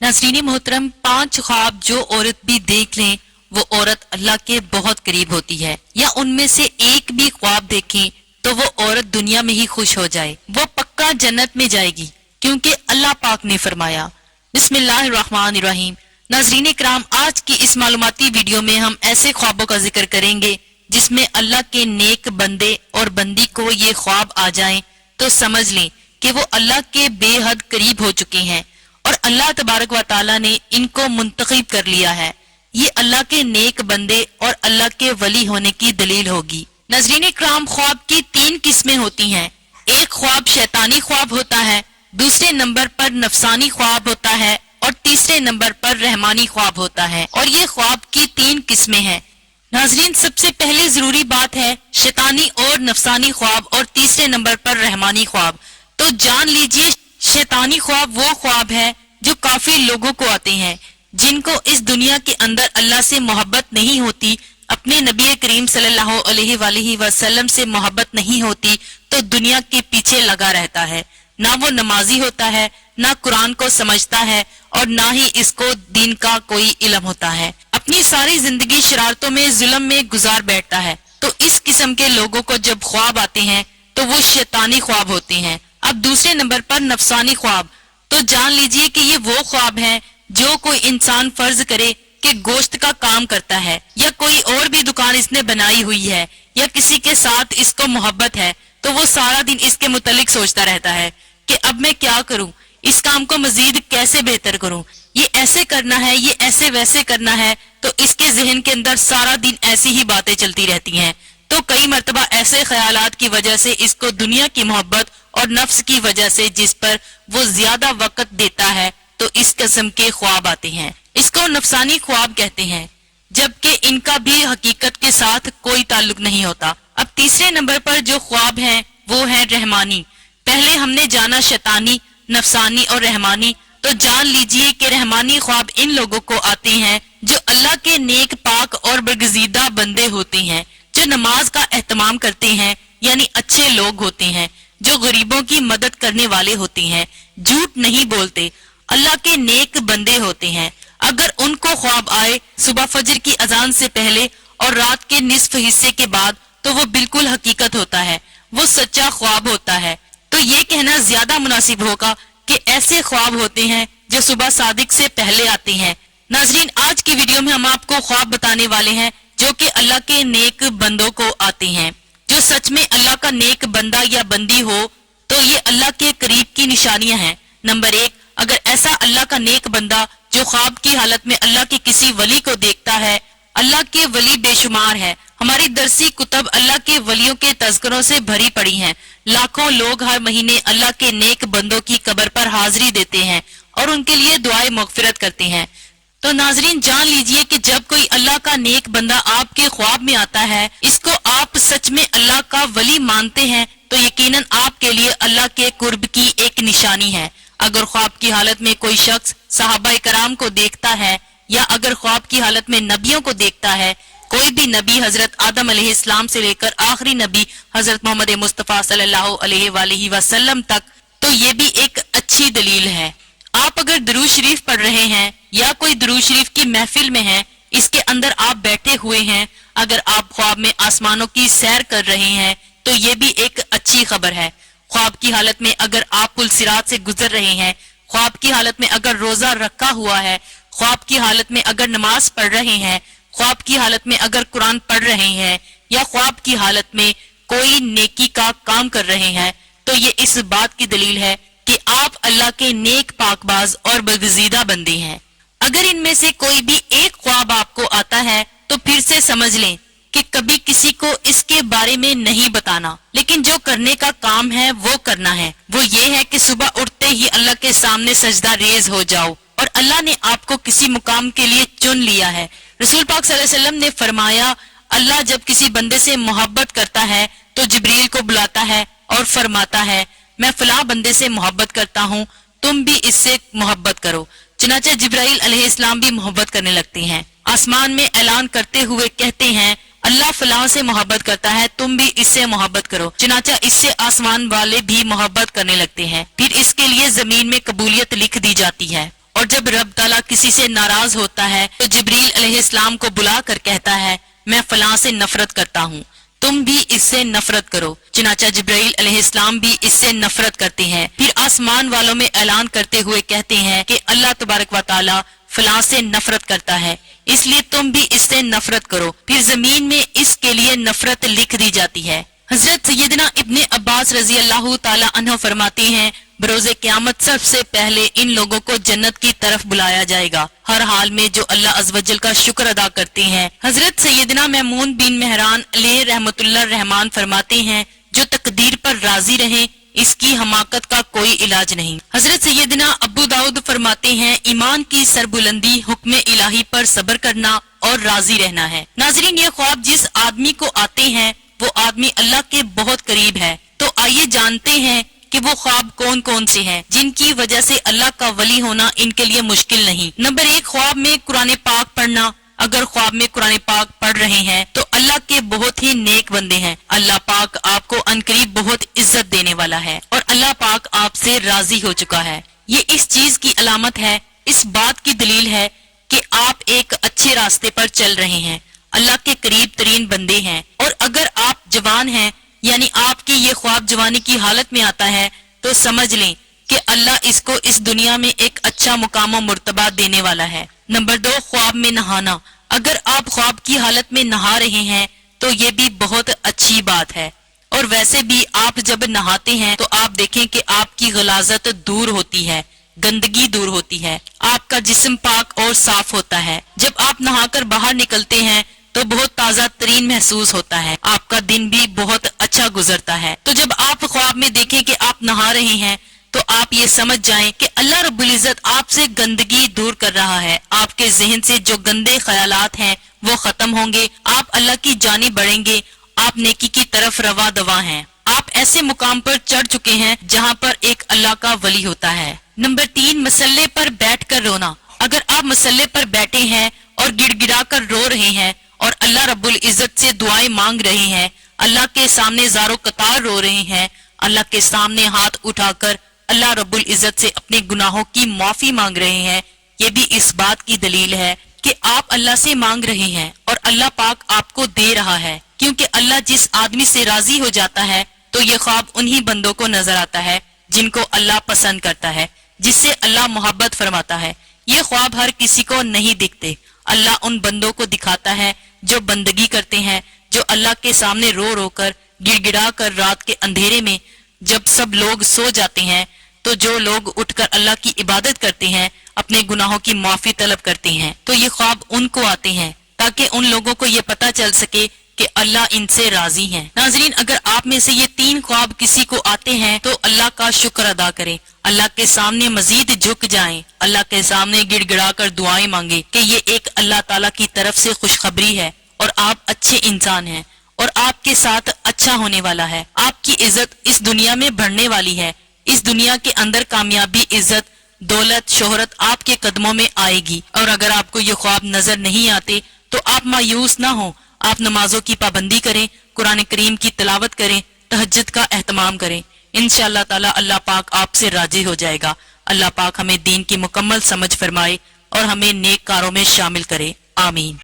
नाज़रीन मोहतरम, 5 ख्वाब जो औरत भी देख लें वो औरत अल्लाह के बहुत करीब होती है, या उनमें से एक भी ख्वाब देखें तो वो औरत दुनिया में ही खुश हो जाए, वो पक्का जन्नत में जाएगी, क्योंकि अल्लाह पाक ने फरमाया। बिस्मिल्लाहिर्रहमानिर्रहीम। नाज़रीन इकराम, आज की इस मालूमाती वीडियो में हम ऐसे ख्वाबों का जिक्र करेंगे जिसमें अल्लाह के नेक बंदे और बंदी को ये ख्वाब आ जाएं तो समझ लें कि वो अल्लाह के बेहद करीब हो चुके हैं और अल्लाह तबारक व तआला ने इनको मुंतखब कर लिया है। ये अल्लाह के नेक बंदे और अल्लाह के वली होने की दलील होगी। नाज़रीन इकराम, ख्वाब की 3 किस्में होती हैं। एक ख्वाब शैतानी ख्वाब होता है, दूसरे नंबर पर नफसानी ख्वाब होता है और तीसरे नंबर पर रहमानी ख्वाब होता है। और ये ख्वाब की 3 किस्में हैं। नाज़रीन, सबसे पहले जरूरी बात है शैतानी और नफसानी ख्वाब और तीसरे नंबर पर रहमानी ख्वाब। तो जान लीजिए, शैतानी ख्वाब वो ख्वाब है जो काफी लोगों को आते हैं, जिनको इस दुनिया के अंदर अल्लाह से मोहब्बत नहीं होती, अपने नबी करीम सल्लल्लाहु अलैहि वसल्लम से मोहब्बत नहीं होती, तो दुनिया के पीछे लगा रहता है। ना वो नमाजी होता है, ना कुरान को समझता है और ना ही इसको दीन का कोई इल्म होता है। अपनी सारी जिंदगी शरारतों में, जुल्म में गुजार बैठता है। तो इस किस्म के लोगों को जब ख्वाब आते हैं तो वो शैतानी ख्वाब होते हैं। अब दूसरे नंबर पर नफसानी ख्वाब। तो जान लीजिए कि ये वो ख्वाब है जो कोई इंसान फर्ज करे कि गोश्त का काम करता है, या कोई और भी दुकान इसने बनाई हुई है, या किसी के साथ इसको मोहब्बत है, तो वो सारा दिन इसके मुतालिक सोचता रहता है कि अब मैं क्या करूं, इस काम को मजीद कैसे बेहतर करूं, ये ऐसे करना है, ये ऐसे वैसे करना है। तो इसके जहन के अंदर सारा दिन ऐसी ही बातें चलती रहती हैं। तो कई मर्तबा ऐसे ख्यालात की वजह से इसको दुनिया की मोहब्बत और नफ्स की वजह से जिस पर वो ज्यादा वक्त देता है, तो इस किस्म के ख्वाब आते हैं। इसको नफसानी ख्वाब कहते हैं, जबकि इनका भी हकीकत के साथ कोई ताल्लुक नहीं होता। अब तीसरे नंबर पर जो ख्वाब हैं वो है रहमानी। पहले हमने जाना शैतानी, नफसानी और रहमानी। तो जान लीजिए कि रहमानी ख्वाब इन लोगों को आते हैं जो अल्लाह के नेक पाक और बरगजीदा बंदे होते हैं, जो नमाज का एहतमाम करते हैं, यानी अच्छे लोग होते हैं, जो गरीबों की मदद करने वाले होते हैं, झूठ नहीं बोलते, अल्लाह के नेक बंदे होते हैं। अगर उनको ख्वाब आए सुबह फजर की अजान से पहले और रात के निस्फ हिस्से के बाद, तो वो बिल्कुल हकीकत होता है, वो सच्चा ख्वाब होता है। तो ये कहना ज्यादा मुनासिब होगा कि ऐसे ख्वाब होते हैं जो सुबह सादिक से पहले आते हैं। नाजरीन, आज की वीडियो में हम आपको ख्वाब बताने वाले हैं जो कि अल्लाह के नेक बंदों को आते हैं। जो सच में अल्लाह का नेक बंदा या बंदी हो तो ये अल्लाह के करीब की निशानियां हैं। नंबर 1, अगर ऐसा अल्लाह का नेक बंदा जो ख्वाब की हालत में अल्लाह के किसी वली को देखता है, अल्लाह के वली बेशुमार है। हमारी दरसी कुतब अल्लाह के वलियों के तज़किरों से भरी पड़ी हैं। लाखों लोग हर महीने अल्लाह के नेक बंदों की कब्र पर हाजिरी देते हैं और उनके लिए दुआए मगफिरत करते हैं। तो नाजरीन, जान लीजिए कि जब कोई अल्लाह का नेक बंदा आपके ख्वाब में आता है, इसको आप सच में अल्लाह का वली मानते हैं, तो यकीनन आपके लिए अल्लाह के कुर्ब की एक निशानी है। अगर ख्वाब की हालत में कोई शख्स सहाबा कराम को देखता है, या अगर ख्वाब की हालत में नबियों को देखता है, कोई भी नबी हजरत आदम अलैहिस्सलाम से लेकर आखिरी नबी हजरत मोहम्मद मुस्तफा सल्लल्लाहु अलैहि वसल्लम तक, तो ये भी एक अच्छी दलील है। आप अगर दुरूद शरीफ पढ़ रहे हैं या कोई दुरूद शरीफ की महफिल में हैं, इसके अंदर आप बैठे हुए हैं, अगर आप ख्वाब में आसमानों की सैर कर रहे हैं, तो ये भी एक अच्छी खबर है। ख्वाब की हालत में अगर आप पुल सिरात से गुजर रहे हैं, ख्वाब की हालत में अगर रोजा रखा हुआ है, ख्वाब की हालत में अगर नमाज पढ़ रहे हैं, ख्वाब की हालत में अगर कुरान पढ़ रहे हैं, या ख्वाब की हालत में कोई नेकी का काम कर रहे हैं, तो ये इस बात की दलील है कि आप अल्लाह के नेक पाकबाज और बरगजीदा बंदे हैं। अगर इनमें से कोई भी एक ख्वाब आपको आता है, तो फिर से समझ लें कि कभी किसी को इसके बारे में नहीं बताना, लेकिन जो करने का काम है वो करना है। वो ये है कि सुबह उठते ही अल्लाह के सामने सजदा रेज हो जाओ, और अल्लाह ने आपको किसी मुकाम के लिए चुन लिया है। रसूल पाक सल्लल्लाहु अलैहि वसल्लम ने फरमाया, अल्लाह जब किसी बंदे से मोहब्बत करता है तो जिब्रील को बुलाता है और फरमाता है, मैं फलां बंदे से मोहब्बत करता हूँ, तुम भी इससे मोहब्बत करो। चुनाचे जिब्राइल अलैहिस्सलाम भी मोहब्बत करने लगते हैं। आसमान में ऐलान करते हुए कहते हैं, अल्लाह फलां से मोहब्बत करता है, तुम भी इससे मोहब्बत करो। चुनाचा इससे आसमान वाले भी मोहब्बत करने लगते हैं। फिर इसके लिए जमीन में कबूलियत लिख दी जाती है اور جب رب تعالیٰ کسی سے ناراض ہوتا ہے تو جبریل علیہ السلام کو بلا کر کہتا ہے میں فلاں سے نفرت کرتا ہوں، تم بھی اس سے نفرت کرو۔ چنانچہ جبرائیل علیہ السلام بھی اس سے نفرت کرتے ہیں، پھر آسمان والوں میں اعلان کرتے ہوئے کہتے ہیں کہ اللہ تبارک و تعالی فلاں سے نفرت کرتا ہے، اس لیے تم بھی اس سے نفرت کرو۔ پھر زمین میں اس کے لیے نفرت لکھ دی جاتی ہے۔ حضرت سیدنا ابن عباس رضی اللہ تعالی عنہ فرماتے ہیں بروز قیامت سب سے پہلے ان لوگوں کو جنت کی طرف بلایا جائے گا، ہر حال میں جو اللہ عز و جل کا شکر ادا کرتے ہیں۔ حضرت سیدنا میمون بن مہران علیہ رحمت اللہ الرحمان فرماتے ہیں جو تقدیر پر راضی رہیں اس کی حماقت کا کوئی علاج نہیں۔ حضرت سیدنا ابو داؤد فرماتے ہیں ایمان کی سربلندی حکم الہی پر صبر کرنا اور راضی رہنا ہے۔ ناظرین، یہ خواب جس آدمی کو آتے ہیں وہ آدمی اللہ کے بہت قریب ہے، تو آئیے جانتے ہیں کہ وہ خواب کون کون سے ہیں جن کی وجہ سے اللہ کا ولی ہونا ان کے لیے مشکل نہیں۔ نمبر 1، خواب میں قرآن پاک پڑھنا۔ اگر خواب میں قرآن پاک پڑھ رہے ہیں تو اللہ کے بہت ہی نیک بندے ہیں، اللہ پاک آپ کو عنقریب بہت عزت دینے والا ہے اور اللہ پاک آپ سے راضی ہو چکا ہے۔ یہ اس چیز کی علامت ہے، اس بات کی دلیل ہے کہ آپ ایک اچھے راستے پر چل رہے ہیں، اللہ کے قریب ترین بندے ہیں۔ اور اگر آپ جوان ہیں یعنی آپ کی یہ خواب جوانی کی حالت میں آتا ہے تو سمجھ لیں کہ اللہ اس کو اس دنیا میں ایک اچھا مقام و مرتبہ دینے والا ہے۔ نمبر 2، خواب میں نہانا۔ اگر آپ خواب کی حالت میں نہا رہے ہیں تو یہ بھی بہت اچھی بات ہے، اور ویسے بھی آپ جب نہاتے ہیں تو آپ دیکھیں کہ آپ کی غلاظت دور ہوتی ہے، گندگی دور ہوتی ہے، آپ کا جسم پاک اور صاف ہوتا ہے۔ جب آپ نہا کر باہر نکلتے ہیں تو بہت تازہ ترین محسوس ہوتا ہے، آپ کا دن بھی بہت اچھا گزرتا ہے۔ تو جب آپ خواب میں دیکھیں کہ آپ نہا رہے ہیں تو آپ یہ سمجھ جائیں کہ اللہ رب العزت آپ سے گندگی دور کر رہا ہے، آپ کے ذہن سے جو گندے خیالات ہیں وہ ختم ہوں گے، آپ اللہ کی جانب بڑھیں گے، آپ نیکی کی طرف رواں دواں ہیں، آپ ایسے مقام پر چڑھ چکے ہیں جہاں پر ایک اللہ کا ولی ہوتا ہے۔ نمبر 3، مسلے پر بیٹھ کر رونا۔ اگر آپ مسلے پر بیٹھے ہیں اور گڑ گڑا کر رو رہے ہیں اور اللہ رب العزت سے دعائیں مانگ رہے ہیں، اللہ کے سامنے زار و قطار رو رہے ہیں، اللہ کے سامنے ہاتھ اٹھا کر اللہ رب العزت سے اپنے گناہوں کی معافی مانگ رہے ہیں، یہ بھی اس بات کی دلیل ہے کہ آپ اللہ سے مانگ رہے ہیں اور اللہ پاک آپ کو دے رہا ہے، کیونکہ اللہ جس آدمی سے راضی ہو جاتا ہے تو یہ خواب انہی بندوں کو نظر آتا ہے جن کو اللہ پسند کرتا ہے، جس سے اللہ محبت فرماتا ہے۔ یہ خواب ہر کسی کو نہیں دکھتے، اللہ ان بندوں کو دکھاتا ہے جو بندگی کرتے ہیں، جو اللہ کے سامنے رو رو کر گڑ گڑا کر رات کے اندھیرے میں جب سب لوگ سو جاتے ہیں تو جو لوگ اٹھ کر اللہ کی عبادت کرتے ہیں، اپنے گناہوں کی معافی طلب کرتے ہیں، تو یہ خواب ان کو آتے ہیں تاکہ ان لوگوں کو یہ پتہ چل سکے کہ اللہ ان سے راضی ہیں۔ ناظرین، اگر آپ میں سے یہ 3 خواب کسی کو آتے ہیں تو اللہ کا شکر ادا کریں، اللہ کے سامنے مزید جھک جائیں، اللہ کے سامنے گڑ گڑا کر دعائیں مانگیں کہ یہ ایک اللہ تعالیٰ کی طرف سے خوشخبری ہے اور آپ اچھے انسان ہیں اور آپ کے ساتھ اچھا ہونے والا ہے، آپ کی عزت اس دنیا میں بڑھنے والی ہے، اس دنیا کے اندر کامیابی، عزت، دولت، شہرت آپ کے قدموں میں آئے گی۔ اور اگر آپ کو یہ خواب نظر نہیں آتے تو آپ مایوس نہ ہوں، آپ نمازوں کی پابندی کریں، قرآن کریم کی تلاوت کریں، تہجد کا اہتمام کریں، انشاءاللہ تعالی اللہ پاک آپ سے راضی ہو جائے گا۔ اللہ پاک ہمیں دین کی مکمل سمجھ فرمائے اور ہمیں نیک کاروں میں شامل کرے، آمین۔